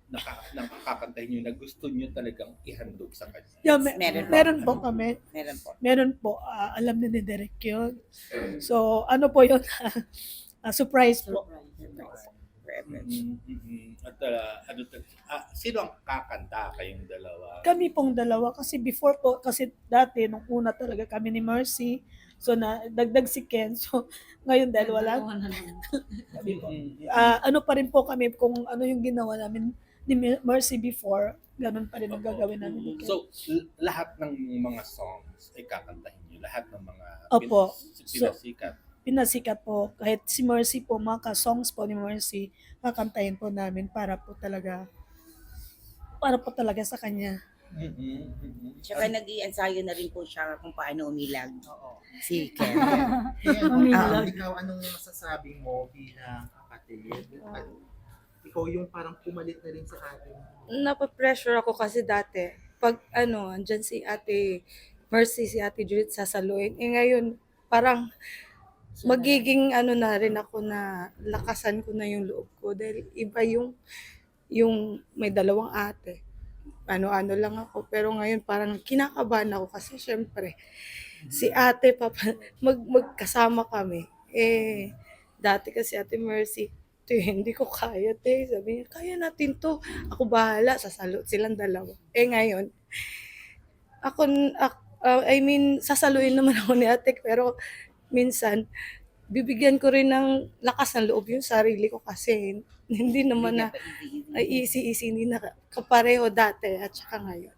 nakakakantahin niyo na gusto niyo talagang ihandog sa kanya? Yeah, Meron po. meron po kami. Meron po. Meron po, alam na ni Derek yun. So, ano po yun? Surprise po. Forever. At sino ang kakanta kayong dalawa? Kami pong dalawa kasi before po, kasi dati nung una talaga kami ni Mercy, so na dagdag si Ken, so ngayon dahil wala, kami po. Ano pa rin po kami kung ano yung ginawa namin ni Mercy before, ganun pa rin ang gagawin namin ni Ken. So, lahat ng mga songs ay kakantahin niyo? Lahat ng mga Opo. pinasikat? Pinasikat po, kahit si Mercy po, mga songs po ni Mercy, kakantahin po namin para po talaga sa kanya. Tsaka nag-i-ensayo na rin po siya kung paano umilag. Si Ken. Kaya, ikaw, anong masasabi mo bilang kapatid? At ikaw yung parang pumalit na rin sa atin. Napapressure ako kasi dati, pag andyan si Ate Mercy, si Ate Judith sasaluin. Ngayon, parang magiging na rin ako na lakasan ko na yung loob ko. Dahil iba yung may dalawang ate. Ano-ano lang ako. Pero ngayon parang kinakabahan ako kasi syempre, si ate, magkasama kami. Dati kasi Ate Mercy, hindi ko kaya, te. Sabi niya, kaya natin to. Ako bahala, sasalo silang dalawa. Ngayon, sasaluin naman ako ni ate, pero minsan, bibigyan ko rin ng lakas ng loob yung sarili ko kasi hindi naman na easy, hindi na kapareho dati at saka ngayon.